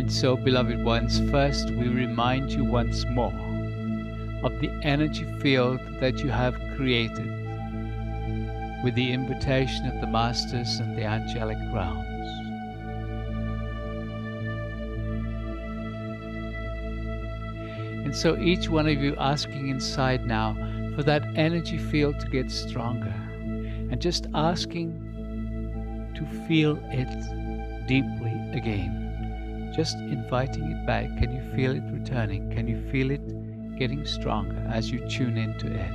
And so, beloved ones, first we remind you once more of the energy field that you have created with the invitation of the Masters and the angelic realms. And so each one of you asking inside now for that energy field to get stronger, and just asking to feel it deeply again. Just inviting it back. Can you feel it returning? Can you feel it getting stronger as you tune into it?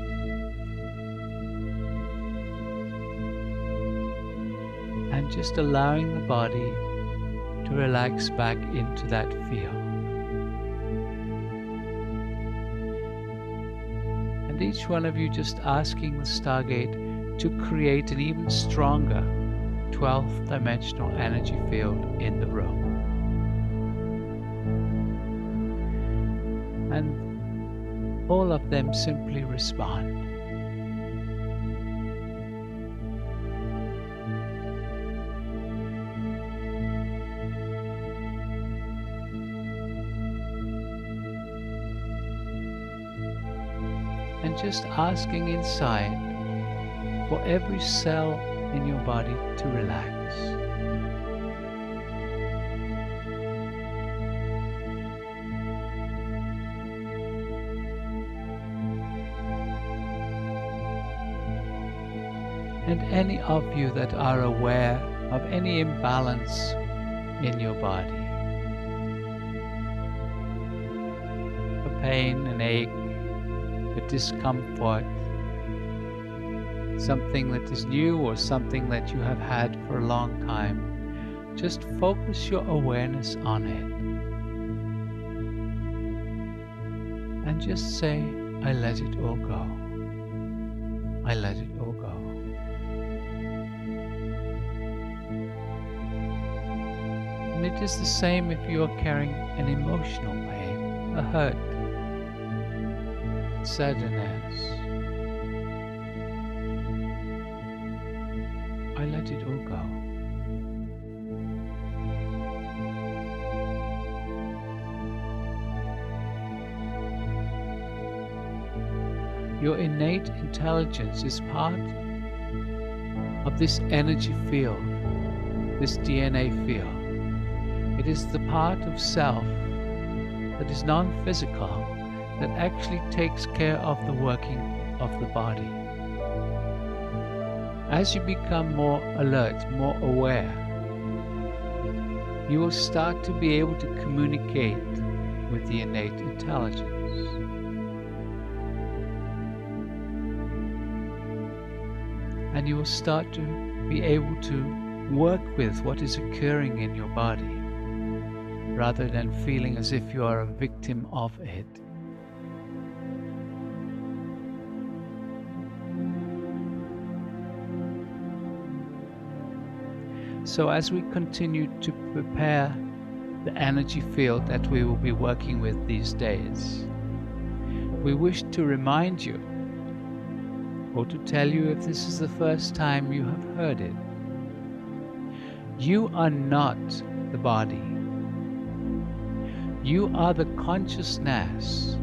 And just allowing the body to relax back into that field. And each one of you just asking the Stargate to create an even stronger 12th dimensional energy field in the room. And all of them simply respond. And just asking inside for every cell in your body to relax. And any of you that are aware of any imbalance in your body, a pain, an ache, a discomfort, something that is new or something that you have had for a long time, just focus your awareness on it. And just say, I let it all go. I let it all go. And it is the same if you are carrying an emotional pain, a hurt, sadness. I let it all go. Your innate intelligence is part of this energy field, this DNA field. It is the part of self that is non-physical, that actually takes care of the working of the body. As you become more alert, more aware, you will start to be able to communicate with the innate intelligence. And you will start to be able to work with what is occurring in your body, rather than feeling as if you are a victim of it. So as we continue to prepare the energy field that we will be working with these days, we wish to remind you, or to tell you if this is the first time you have heard it, you are not the body. You are the consciousness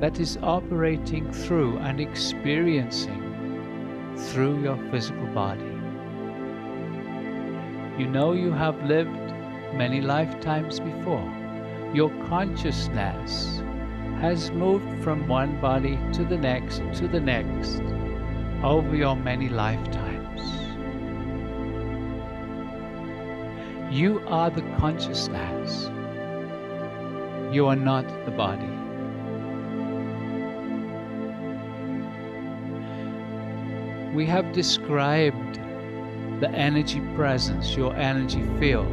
that is operating through and experiencing through your physical body. You know you have lived many lifetimes before. Your consciousness has moved from one body to the next over your many lifetimes. You are the consciousness. You are not the body. We have described the energy presence, your energy field,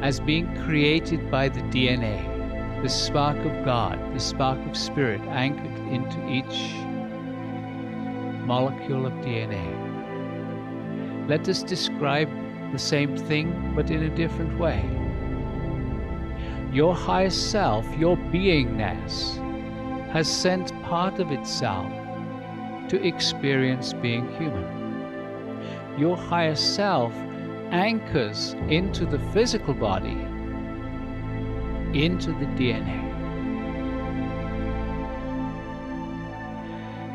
as being created by the DNA, the spark of God, the spark of spirit anchored into each molecule of DNA. Let us describe the same thing, but in a different way. Your higher self, your beingness, has sent part of itself to experience being human. Your higher self anchors into the physical body, into the DNA.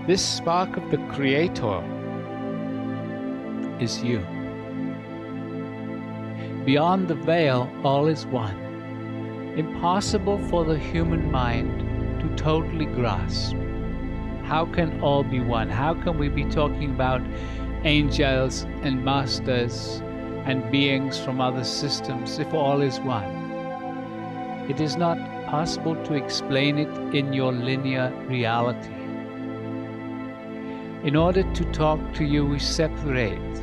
This spark of the Creator is you. Beyond the veil, all is one. Impossible for the human mind to totally grasp. How can all be one? How can we be talking about angels and masters and beings from other systems if all is one? It is not possible to explain it in your linear reality. In order to talk to you, we separate,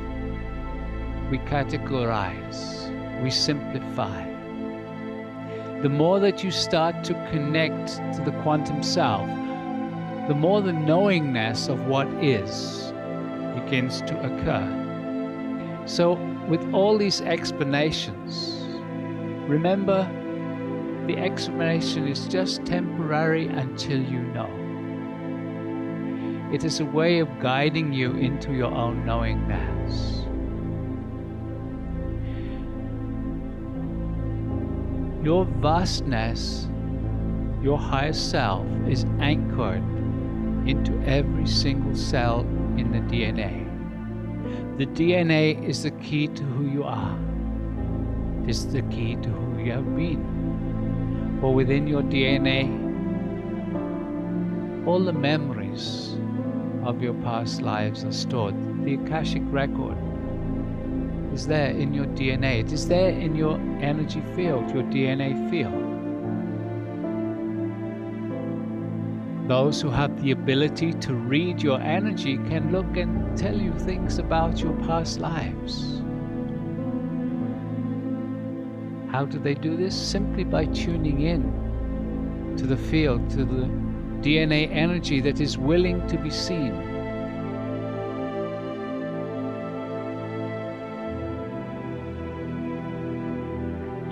we categorize, we simplify. The more that you start to connect to the quantum self, the more the knowingness of what is begins to occur. So, with all these explanations, remember, the explanation is just temporary until you know. It is a way of guiding you into your own knowingness. Your vastness, your higher self, is anchored into every single cell in the DNA. The DNA is the key to who you are. It is the key to who you have been. For within your DNA, all the memories of your past lives are stored. The Akashic record is there in your DNA. It is there in your energy field, your DNA field. Those who have the ability to read your energy can look and tell you things about your past lives. How do they do this? Simply by tuning in to the field, to the DNA energy that is willing to be seen.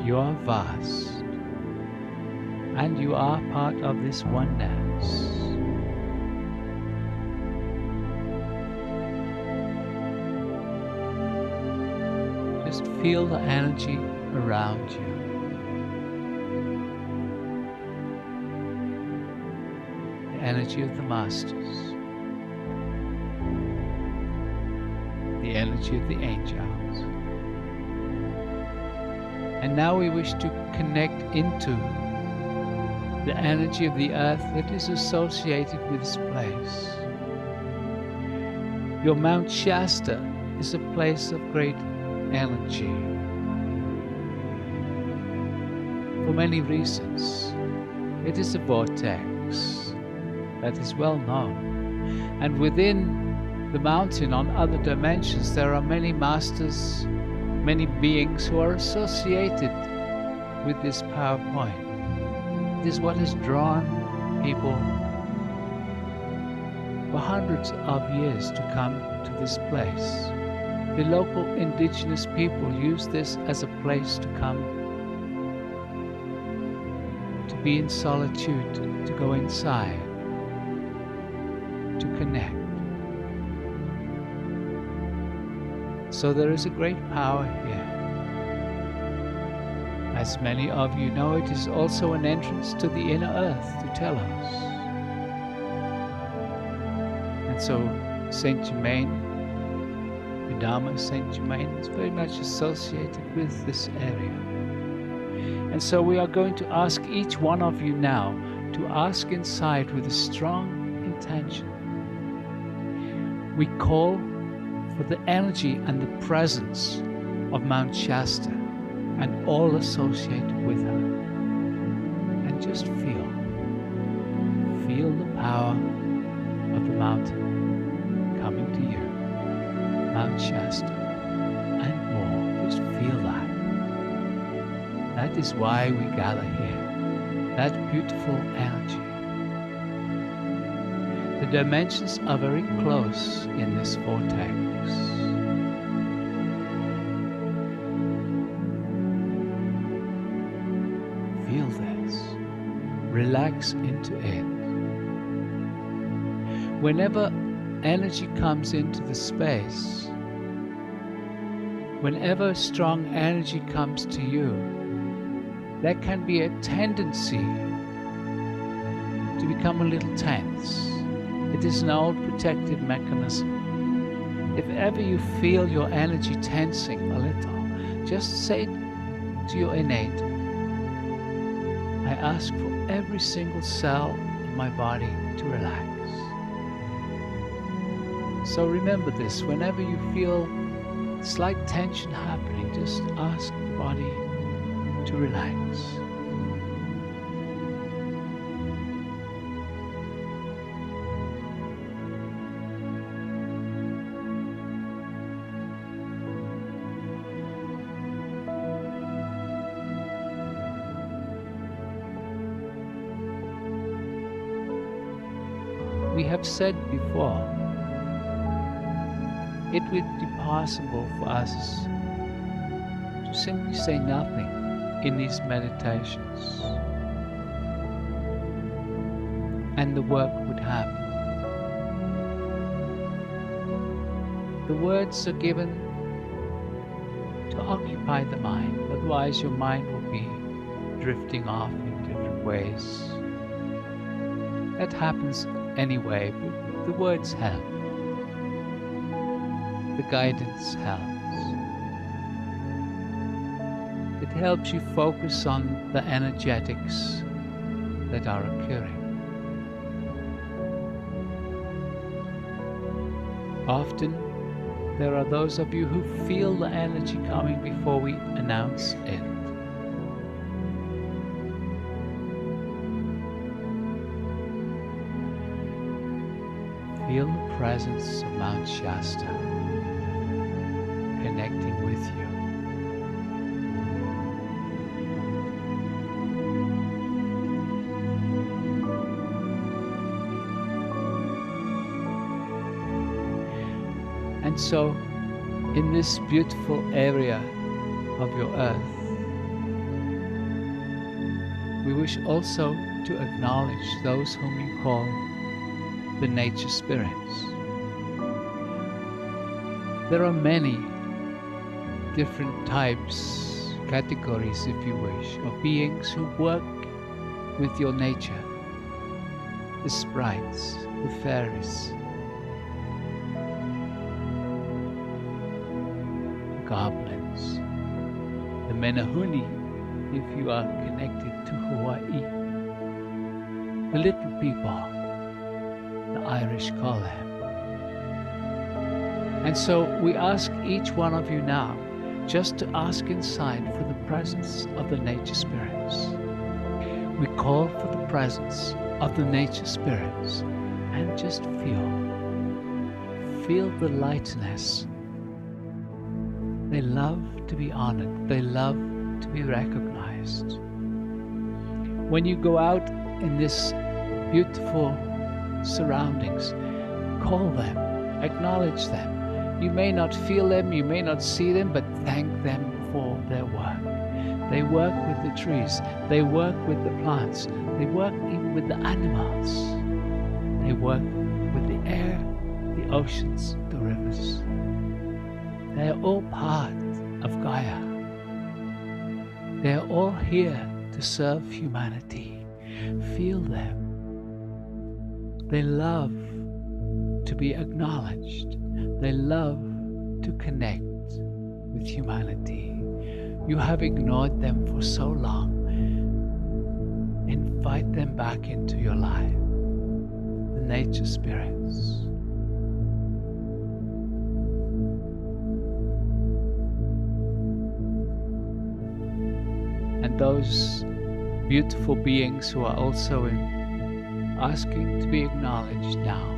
You are vast, and you are part of this oneness. Just feel the energy around you. The energy of the masters. The energy of the angels. And now we wish to connect into the energy of the earth that is associated with this place. Your Mount Shasta is a place of great energy. For many reasons. It is a vortex that is well known. And within the mountain, on other dimensions, there are many masters, many beings who are associated with this power point. It is what has drawn people for hundreds of years to come to this place. The local indigenous people use this as a place to come, to be in solitude, to go inside, to connect. So there is a great power here. As many of you know, it is also an entrance to the inner earth, to Telos. And so Saint Germain, the Dharma of Saint Germain, is very much associated with this area. And so we are going to ask each one of you now to ask inside with a strong intention. We call for the energy and the presence of Mount Shasta and all associated with her. And just feel the power of the mountain coming to you. Mount Shasta and more. Just feel that. That is why we gather here. That beautiful energy. The dimensions are very close in this vortex. Feel this. Relax into it. Whenever energy comes into the space, Whenever strong energy comes to you, there can be a tendency to become a little tense. It is an old protective mechanism. If ever you feel your energy tensing a little, just say to your innate, I ask for every single cell in my body to relax. So remember this, whenever you feel slight tension happening, just ask the body to relax. We have said before, it would be possible for us to simply say nothing in these meditations, and the work would happen. The words are given to occupy the mind, otherwise your mind will be drifting off in different ways. That happens anyway, but the words help. The guidance helps. It helps you focus on the energetics that are occurring. Often, there are those of you who feel the energy coming before we announce it. Feel the presence of Mount Shasta connecting with you. And so, in this beautiful area of your earth, we wish also to acknowledge those whom you call the nature spirits. There are many different types, categories if you wish, of beings who work with your nature. The sprites, the fairies, goblins, the menahuni if you are connected to Hawaii, the little people, the Irish call them. And so we ask each one of you now just to ask inside for the presence of the nature spirits. We call for the presence of the nature spirits and just feel the lightness. They love to be honored. They love to be recognized. When you go out in this beautiful surroundings, call them, acknowledge them. You may not feel them, you may not see them, but thank them for their work. They work with the trees, they work with the plants, they work even with the animals. They work with the air, the oceans, the rivers. They are all part of Gaia. They are all here to serve humanity. Feel them. They love to be acknowledged. They love to connect with humanity. You have ignored them for so long. Invite them back into your life. The nature spirits. And those beautiful beings who are also asking to be acknowledged now,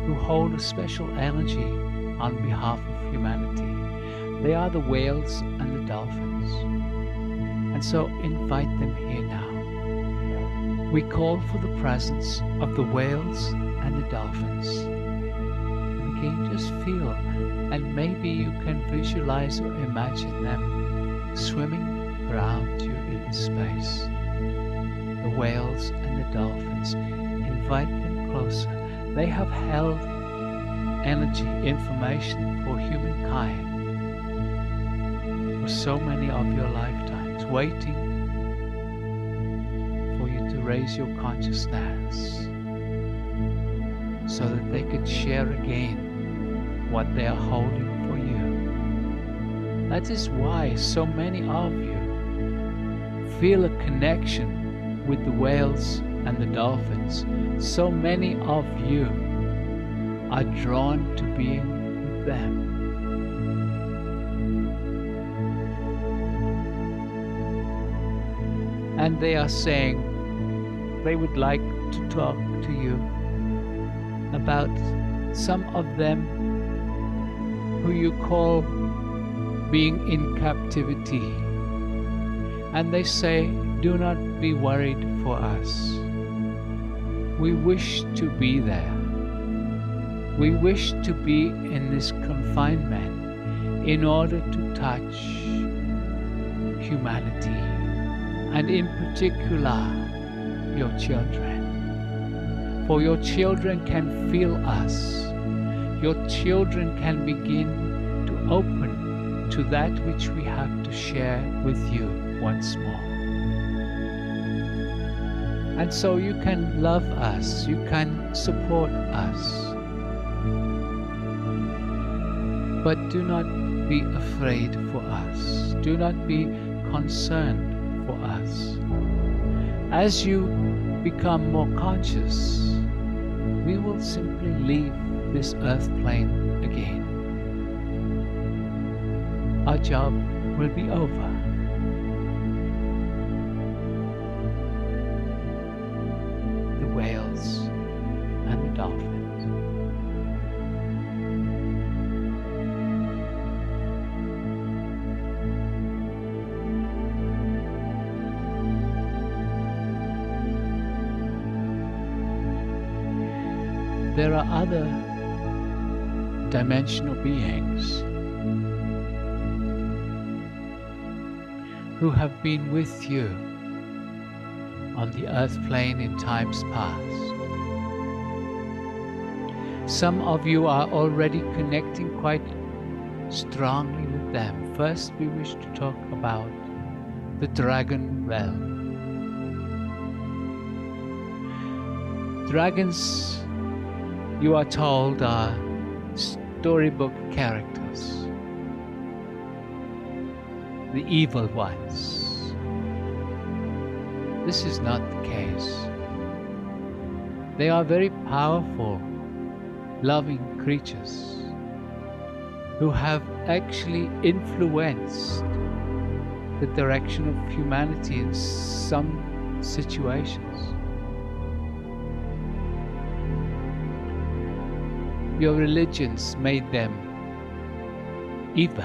who hold a special energy on behalf of humanity. They are the whales and the dolphins. And so invite them here now. We call for the presence of the whales and the dolphins. And again, just feel, and maybe you can visualize or imagine them swimming around you in space. The whales and the dolphins, invite them closer. They have held energy, information for humankind for so many of your lifetimes, waiting for you to raise your consciousness so that they could share again what they are holding for you. That is why so many of you feel a connection with the whales and the dolphins. So many of you are drawn to being with them. And they are saying they would like to talk to you about some of them who you call being in captivity. And they say, do not be worried for us. We wish to be there. We wish to be in this confinement in order to touch humanity, and in particular your children. For your children can feel us. Your children can begin to open to that which we have to share with you once more. And so you can love us, you can support us. But do not be afraid for us. Do not be concerned for us. As you become more conscious, we will simply leave this earth plane again. Our job will be over. The whales and the dolphins. There are other dimensional beings who have been with you on the earth plane in times past. Some of you are already connecting quite strongly with them. First, we wish to talk about the dragon realm. Dragons, you are told, are storybook characters, the evil ones. This is not the case. They are very powerful, loving creatures who have actually influenced the direction of humanity in some situations. Your religions made them evil,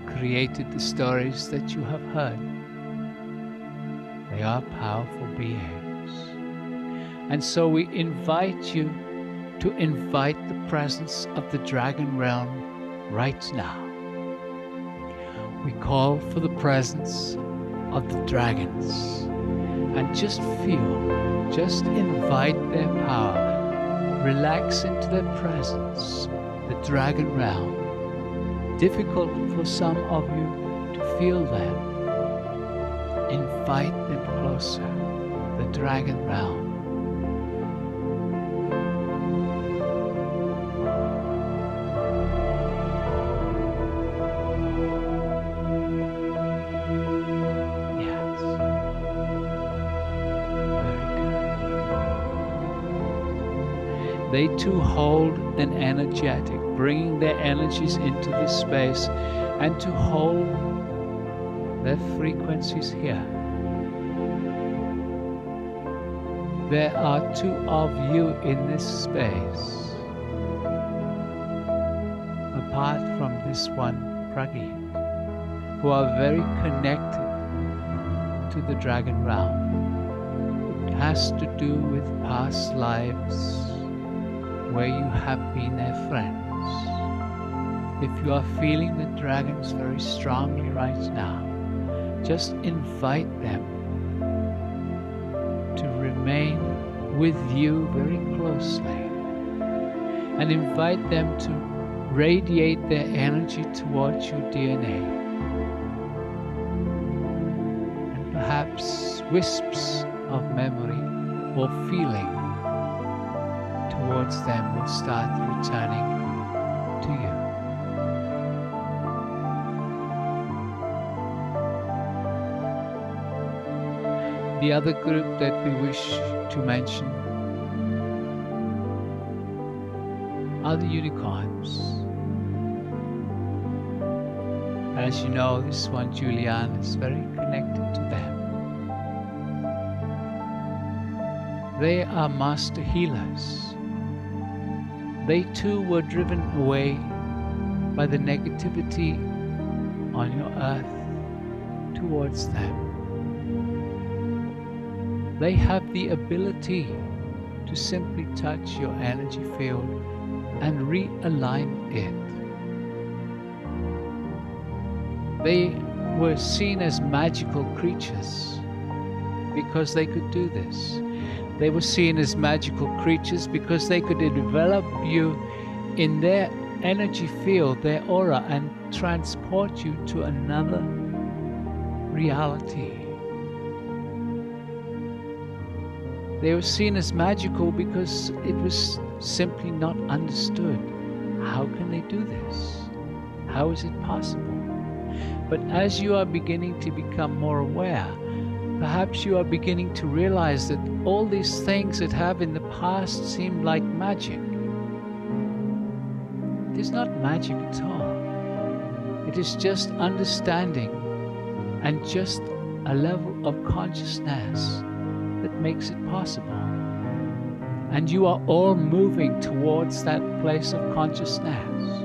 created the stories that you have heard. They are powerful beings. And so we invite you to invite the presence of the dragon realm right now. We call for the presence of the dragons and just feel, just invite their power. Relax into their presence, the dragon realm. Difficult for some of you to feel them. Invite them closer, the dragon realm. They too hold an energetic, bringing their energies into this space and to hold their frequencies here. There are two of you in this space, apart from this one Pragi, who are very connected to the dragon realm. It has to do with past lives where you have been their friends. If you are feeling the dragons very strongly right now, just invite them to remain with you very closely. and invite them to radiate their energy towards your DNA. And perhaps wisps of memory or feeling towards them will start returning to you. The other group that we wish to mention are the unicorns. As you know, this one, Julian, is very connected to them. They are master healers. They too were driven away by the negativity on your earth towards them. They have the ability to simply touch your energy field and realign it. They were seen as magical creatures because they could do this. They were seen as magical creatures because they could envelop you in their energy field, their aura, and transport you to another reality. They were seen as magical because it was simply not understood. How can they do this? How is it possible? But as you are beginning to become more aware, perhaps you are beginning to realize that all these things that have in the past seemed like magic. It is not magic at all. It is just understanding and just a level of consciousness that makes it possible. And you are all moving towards that place of consciousness.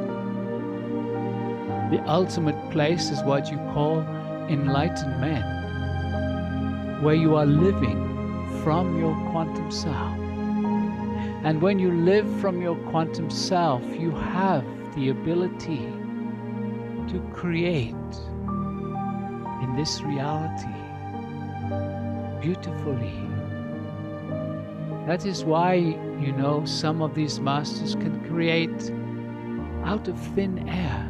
The ultimate place is what you call enlightenment, where you are living from your quantum self. And when you live from your quantum self, you have the ability to create in this reality beautifully. That is why, you know, some of these masters can create out of thin air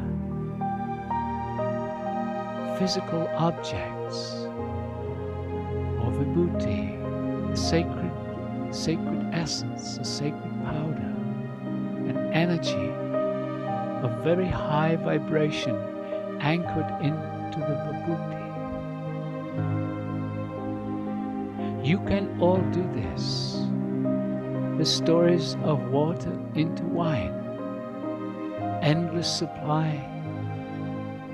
physical objects or vibhuti, the sacred essence, the sacred powder, an energy of very high vibration anchored into the vibhuti. You can all do this. The stories of water into wine, endless supply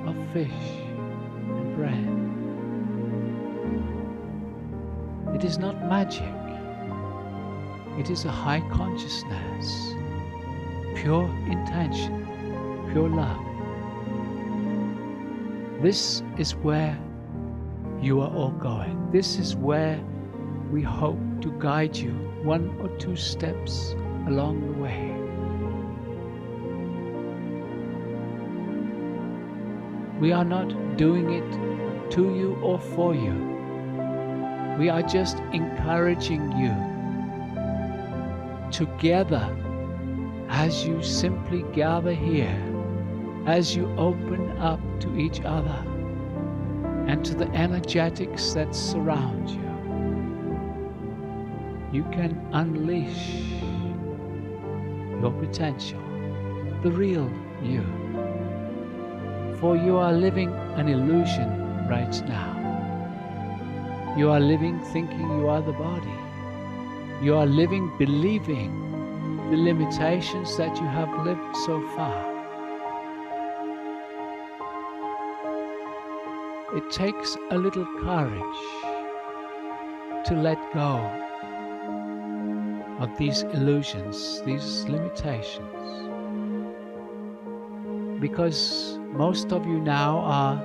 of fish and bread. It is not magic. It is a high consciousness, pure intention, pure love. This is where you are all going. This is where we hope to guide you one or two steps along the way. We are not doing it to you or for you. We are just encouraging you together as you simply gather here, as you open up to each other and to the energetics that surround you. You can unleash your potential, the real you. For you are living an illusion right now. You are living thinking you are the body. You are living believing the limitations that you have lived so far. It takes a little courage to let go of these illusions, these limitations. Because most of you now are,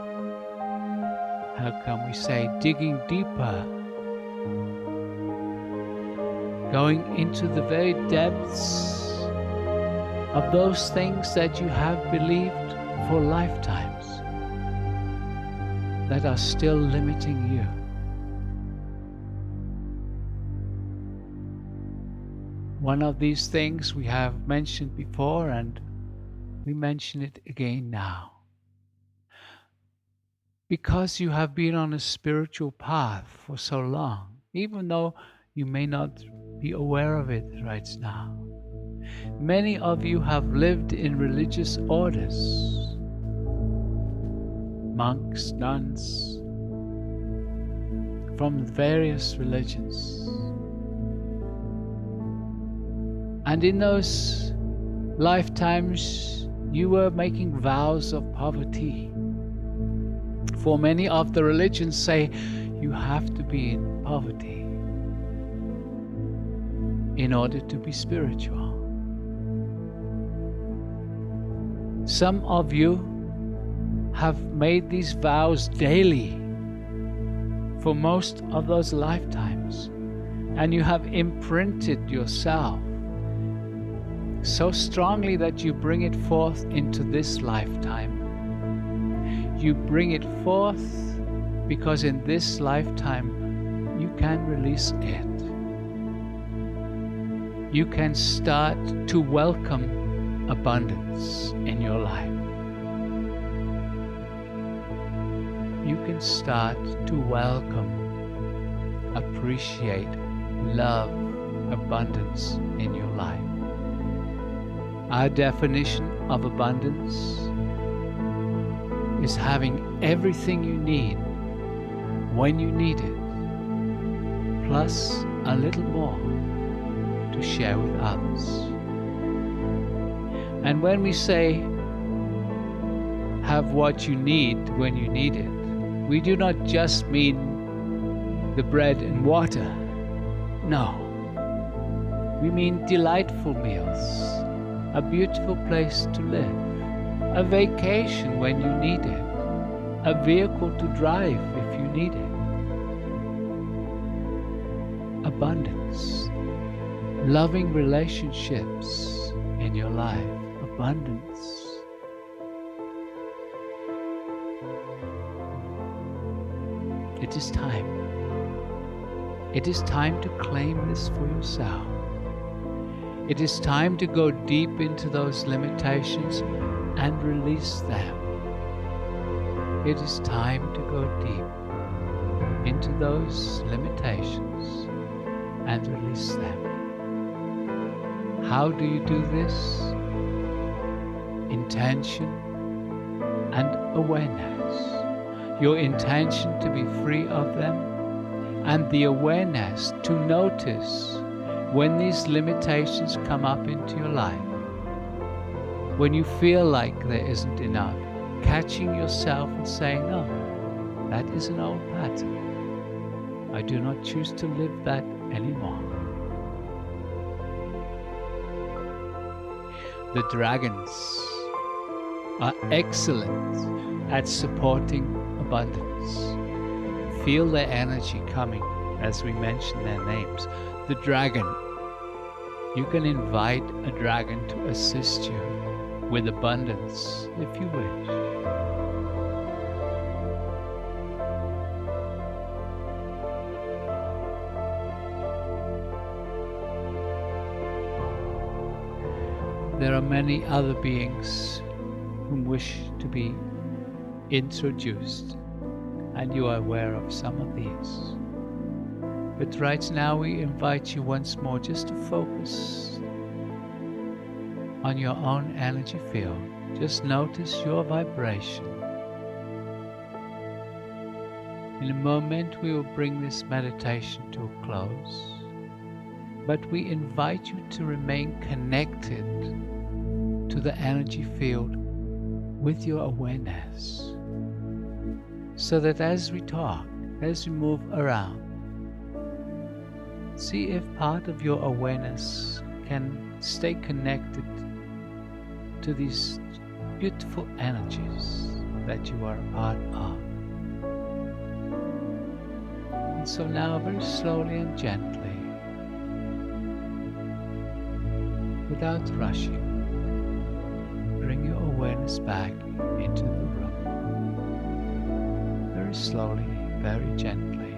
how can we say, digging deeper, going into the very depths of those things that you have believed for lifetimes that are still limiting you. One of these things we have mentioned before, and we mention it again now. Because you have been on a spiritual path for so long, even though you may not be aware of it right now. Many of you have lived in religious orders, monks, nuns, from various religions. And in those lifetimes, you were making vows of poverty. For many of the religions say you have to be in poverty in order to be spiritual. Some of you have made these vows daily for most of those lifetimes, and you have imprinted yourself so strongly that you bring it forth into this lifetime. You bring it forth because in this lifetime you can release it. You can start to welcome abundance in your life. You can start to welcome, appreciate, love, abundance in your life. Our definition of abundance is having everything you need when you need it, plus a little more to share with others. And when we say have what you need when you need it, we do not just mean the bread and water. No. We mean delightful meals, a beautiful place to live, a vacation when you need it, a vehicle to drive if you need it. Abundance, loving relationships in your life, abundance. It is time. It is time to claim this for yourself. It is time to go deep into those limitations and release them. It is time to go deep into those limitations and release them. How do you do this? Intention and awareness. Your intention to be free of them, and the awareness to notice when these limitations come up into your life. When you feel like there isn't enough, catching yourself and saying, no, that is an old pattern. I do not choose to live that anymore. The dragons are excellent at supporting abundance. Feel their energy coming as we mention their names. The dragon. You can invite a dragon to assist you with abundance if you wish. There are many other beings whom wish to be introduced, and you are aware of some of these. But right now we invite you once more just to focus on your own energy field. Just notice your vibration. In a moment we will bring this meditation to a close, but we invite you to remain connected to the energy field with your awareness, so that as we talk, as we move around, see if part of your awareness can stay connected to these beautiful energies that you are a part of. And so now, very slowly and gently, without rushing, bring your awareness back into the room. Very slowly, very gently.